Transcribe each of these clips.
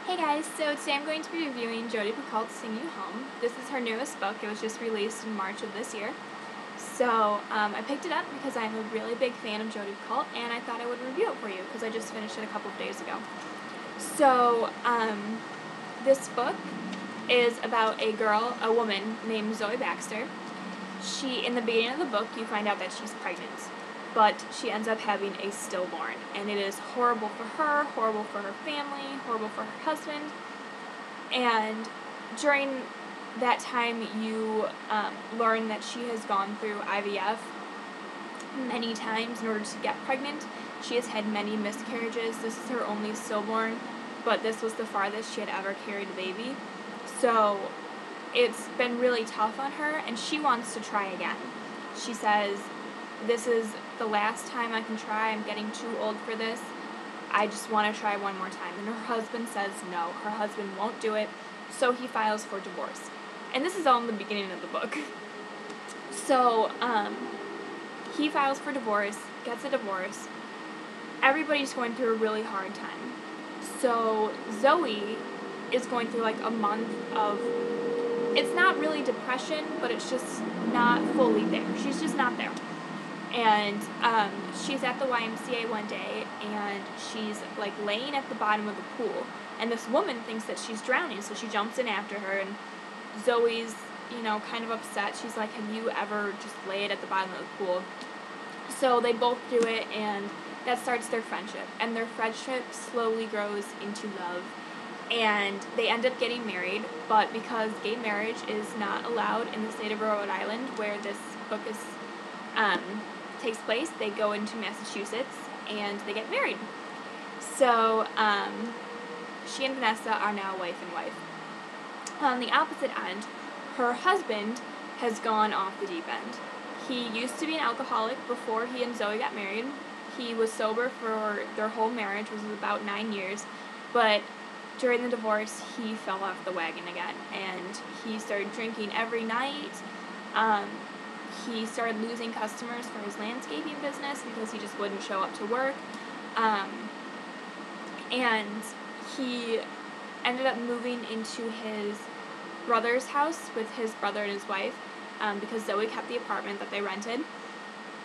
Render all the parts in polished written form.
Hey guys, so today I'm going to be reviewing Jodi Picoult's Sing You Home. This is her newest book. It was just released in March of this year. So I picked it up because I'm a really big fan of Jodi Picoult, and I thought I would review it for you because I just finished it a couple of days ago. So this book is about a woman named Zoe Baxter. In the beginning of the book, you find out that she's pregnant, but she ends up having a stillborn, and it is horrible for her, horrible for her family, horrible for her husband. And during that time, you learn that she has gone through IVF many times in order to get pregnant. She has had many miscarriages. This is her only stillborn, but this was the farthest she had ever carried a baby. So it's been really tough on her, and she wants to try again. She says, "This is the last time I can try. I'm getting too old for this. I just want to try one more time." And her husband says no. Her husband won't do it, so he files for divorce. And this is all in the beginning of the book. So he files for divorce, gets a divorce. Everybody's going through a really hard time. So Zoe is going through like a month of, it's not really depression, but it's just not fully there. She's just not there. And she's at the YMCA one day, and she's like laying at the bottom of the pool, and this woman thinks that she's drowning, so she jumps in after her, and Zoe's, kind of upset. She's like, "Have you ever just laid at the bottom of the pool?" So they both do it, and that starts their friendship, and their friendship slowly grows into love, and they end up getting married. But because gay marriage is not allowed in the state of Rhode Island, where this book is takes place, they go into Massachusetts and they get married. So she and Vanessa are now wife and wife. On the opposite end, her husband has gone off the deep end. He used to be an alcoholic before he and Zoe got married. He was sober for their whole marriage, which was about 9 years, but during the divorce, he fell off the wagon again, and he started drinking every night. He started losing customers for his landscaping business because he just wouldn't show up to work. And he ended up moving into his brother's house with his brother and his wife because Zoe kept the apartment that they rented.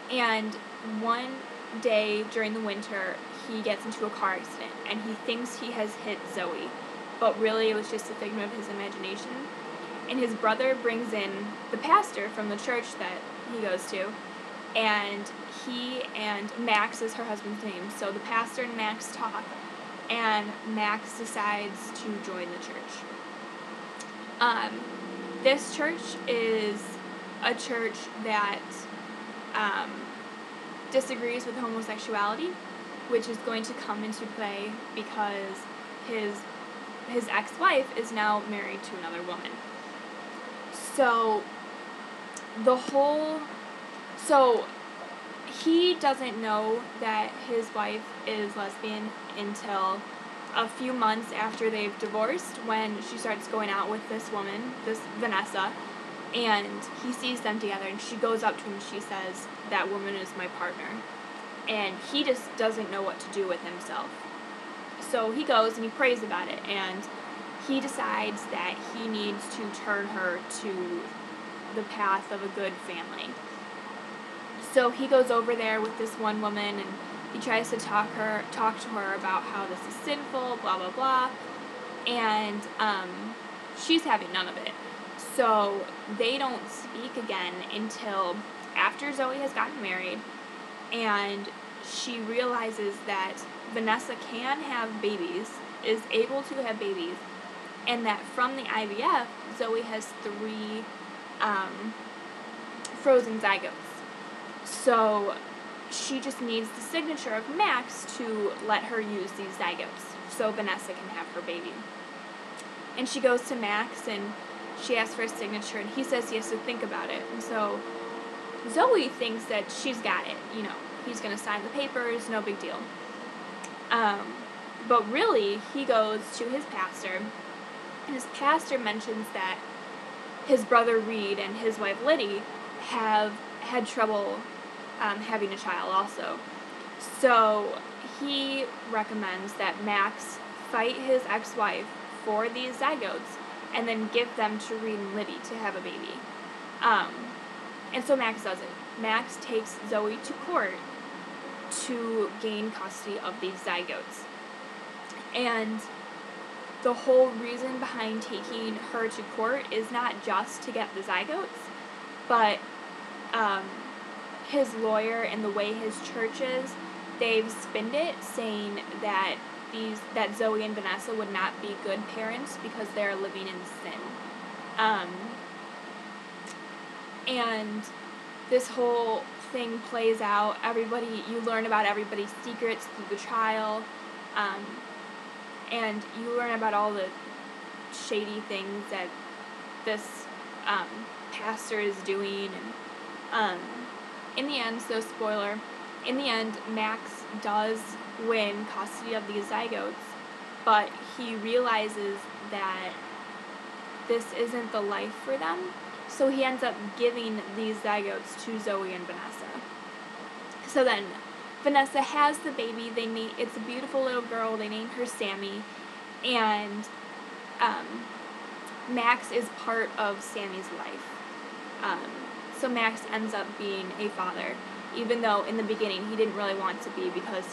And one day during the winter, he gets into a car accident, and he thinks he has hit Zoe, but really it was just a figment of his imagination. And his brother brings in the pastor from the church that he goes to, and he and Max is her husband's name. So the pastor and Max talk, and Max decides to join the church. This church is a church that disagrees with homosexuality, which is going to come into play because his ex-wife is now married to another woman. So he doesn't know that his wife is lesbian until a few months after they've divorced, when she starts going out with this woman, this Vanessa, and he sees them together, and she goes up to him and she says, "That woman is my partner." And he just doesn't know what to do with himself. So he goes and he prays about it, and he decides that he needs to turn her to the path of a good family. So he goes over there with this one woman, and he tries to talk to her about how this is sinful, blah, blah, blah. And she's having none of it. So they don't speak again until after Zoe has gotten married, and she realizes that Vanessa can have babies, is able to have babies, and that from the IVF, Zoe has 3 frozen zygotes. So she just needs the signature of Max to let her use these zygotes so Vanessa can have her baby. And she goes to Max and she asks for a signature, and he says he has to think about it. And so Zoe thinks that she's got it, he's going to sign the papers, no big deal. But really, he goes to his pastor, and his pastor mentions that his brother Reed and his wife Liddy have had trouble having a child also. So he recommends that Max fight his ex-wife for these zygotes and then give them to Reed and Liddy to have a baby. And so Max does it. Max takes Zoe to court to gain custody of these zygotes. And the whole reason behind taking her to court is not just to get the zygotes, but his lawyer and the way his church is, they've spinned it saying that Zoe and Vanessa would not be good parents because they're living in sin. And this whole thing plays out. You learn about everybody's secrets through the trial, and you learn about all the shady things that this pastor is doing. And in the end, so spoiler, in the end, Max does win custody of these zygotes, but he realizes that this isn't the life for them, so he ends up giving these zygotes to Zoe and Vanessa. So then, Vanessa has the baby. It's a beautiful little girl. They name her Sammy, and Max is part of Sammy's life. So Max ends up being a father, even though in the beginning he didn't really want to be because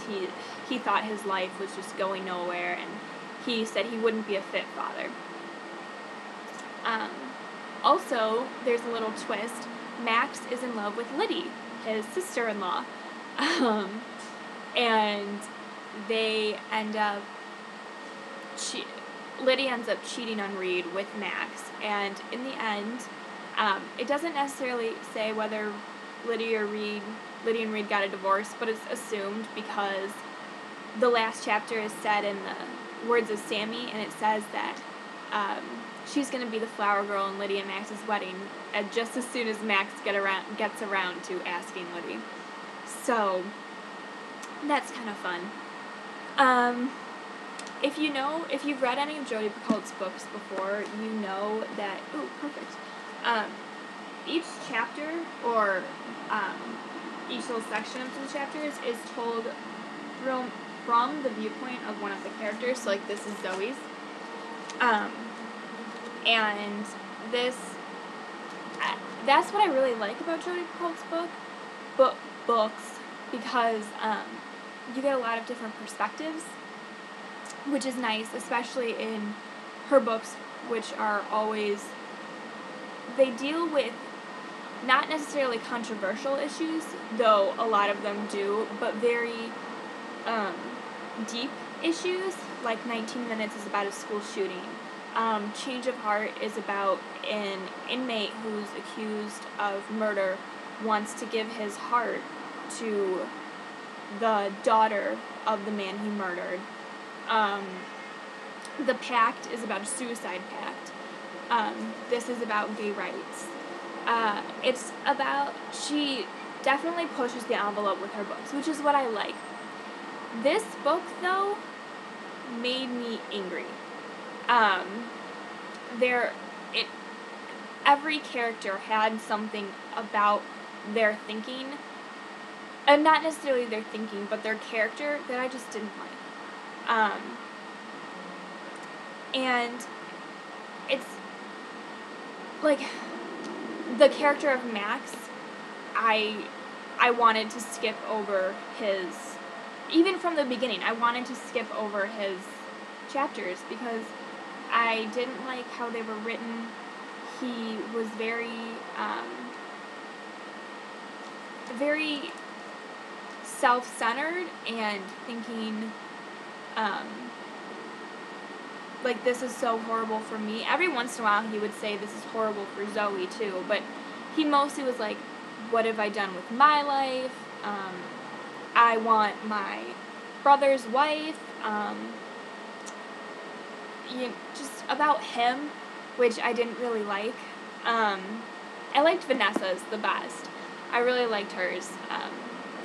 he thought his life was just going nowhere, and he said he wouldn't be a fit father. Also, there's a little twist. Max is in love with Liddy, his sister-in-law. And they end up... Liddy ends up cheating on Reed with Max. And in the end, it doesn't necessarily say whether Liddy and Reed got a divorce, but it's assumed because the last chapter is said in the words of Sammy, and it says that she's going to be the flower girl in Liddy and Max's wedding, just as soon as Max gets around to asking Liddy. So that's kind of fun. If you've read any of Jodi Picoult's books before, you know that each chapter or each little section of the chapters is told from the viewpoint of one of the characters. So like this is Zoe's. And that's what I really like about Jodi Picoult's books, because you get a lot of different perspectives, which is nice, especially in her books, which are always, they deal with not necessarily controversial issues, though a lot of them do, but very deep issues, like 19 Minutes is about a school shooting. Change of Heart is about an inmate who's accused of murder wants to give his heart to the daughter of the man he murdered. The Pact is about a suicide pact. This is about gay rights. It's about, she definitely pushes the envelope with her books, which is what I like. This book, though, made me angry. Every character had something about their thinking, and not necessarily their thinking, but their character that I just didn't like. And it's like the character of Max, I wanted to skip over his, even from the beginning, I wanted to skip over his chapters because I didn't like how they were written. He was very self-centered and thinking, like, this is so horrible for me. Every once in a while he would say this is horrible for Zoe too, but he mostly was like, what have I done with my life? I want my brother's wife. Just about him, which I didn't really like. I liked Vanessa's the best. I really liked hers,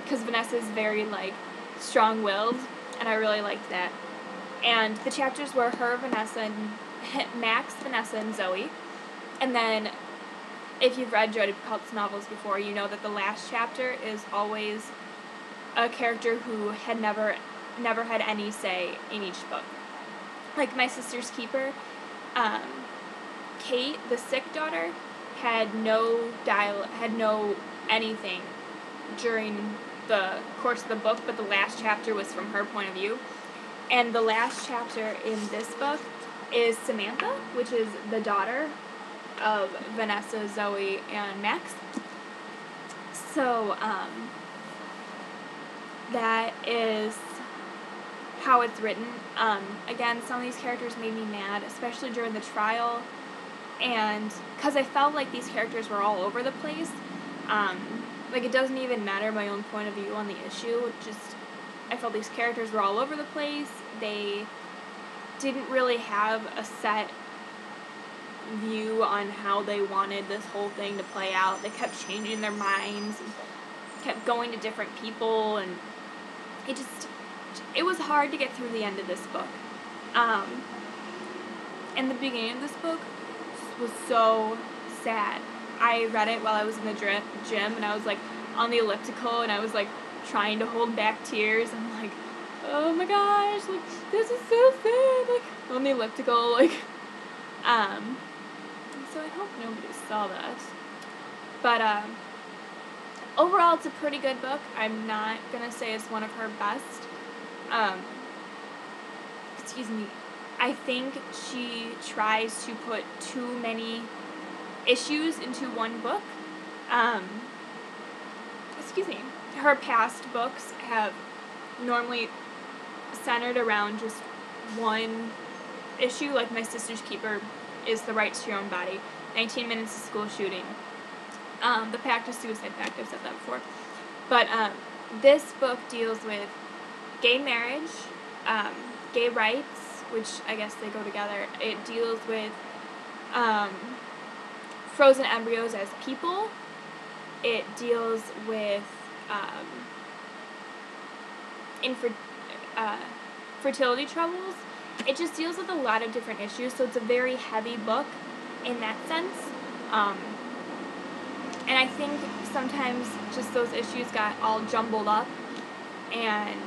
because Vanessa's very, like, strong-willed, and I really liked that. And the chapters were her, Vanessa, and Max, Vanessa, and Zoe. And then, if you've read Jodi Picoult's novels before, you know that the last chapter is always a character who had never had any say in each book. like My Sister's Keeper, Kate, the sick daughter, had no anything during the course of the book, but the last chapter was from her point of view. And the last chapter in this book is Samantha, which is the daughter of Vanessa, Zoe, and Max. So, that is how it's written. Again, some of these characters made me mad, especially during the trial, and because I felt like these characters were all over the place. Like, it doesn't even matter my own point of view on the issue, I felt these characters were all over the place. They didn't really have a set view on how they wanted this whole thing to play out. They kept changing their minds and kept going to different people, and it was hard to get through the end of this book. And the beginning of this book was so sad. I read it while I was in the gym, and I was like on the elliptical, and I was like trying to hold back tears. I'm like, oh my gosh, like, this is so sad, like, on the elliptical, like, so I hope nobody saw that. But, overall, it's a pretty good book. I'm not gonna say it's one of her best. Excuse me. I think she tries to put too many issues into one book. Excuse me. Her past books have normally centered around just one issue, like My Sister's Keeper is The Right to Your Own Body, 19 Minutes of School Shooting, The Pact of Suicide Pact, I've said that before. But this book deals with gay marriage, gay rights, which I guess they go together. It deals with frozen embryos as people. It deals with fertility troubles. It just deals with a lot of different issues, so it's a very heavy book in that sense. And I think sometimes just those issues got all jumbled up, and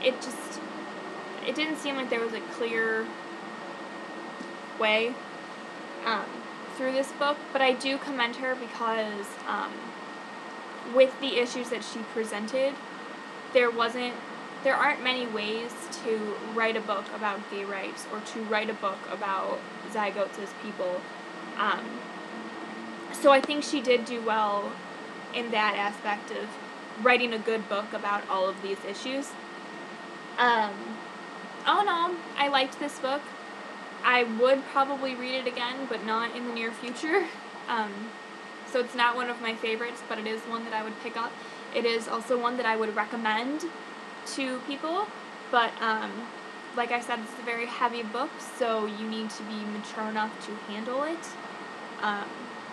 it didn't seem like there was a clear way through this book, but I do commend her because with the issues that she presented, there aren't many ways to write a book about gay rights or to write a book about zygotes as people. So I think she did do well in that aspect of writing a good book about all of these issues. All in all, I liked this book. I would probably read it again, but not in the near future. So it's not one of my favorites, but it is one that I would pick up. It is also one that I would recommend to people, but like I said, it's a very heavy book, so you need to be mature enough to handle it.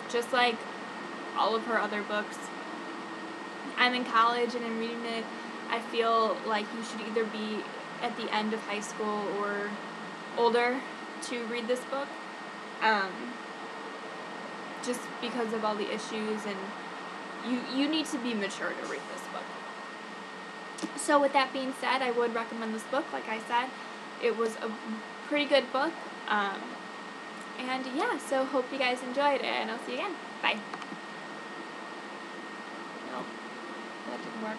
Just like all of her other books. I'm in college and I'm reading it. I feel like you should either be at the end of high school or older to read this book, just because of all the issues, and you need to be mature to read this book. So with that being said, I would recommend this book. Like I said, it was a pretty good book, and yeah, so hope you guys enjoyed it, and I'll see you again. Bye. No, that didn't work.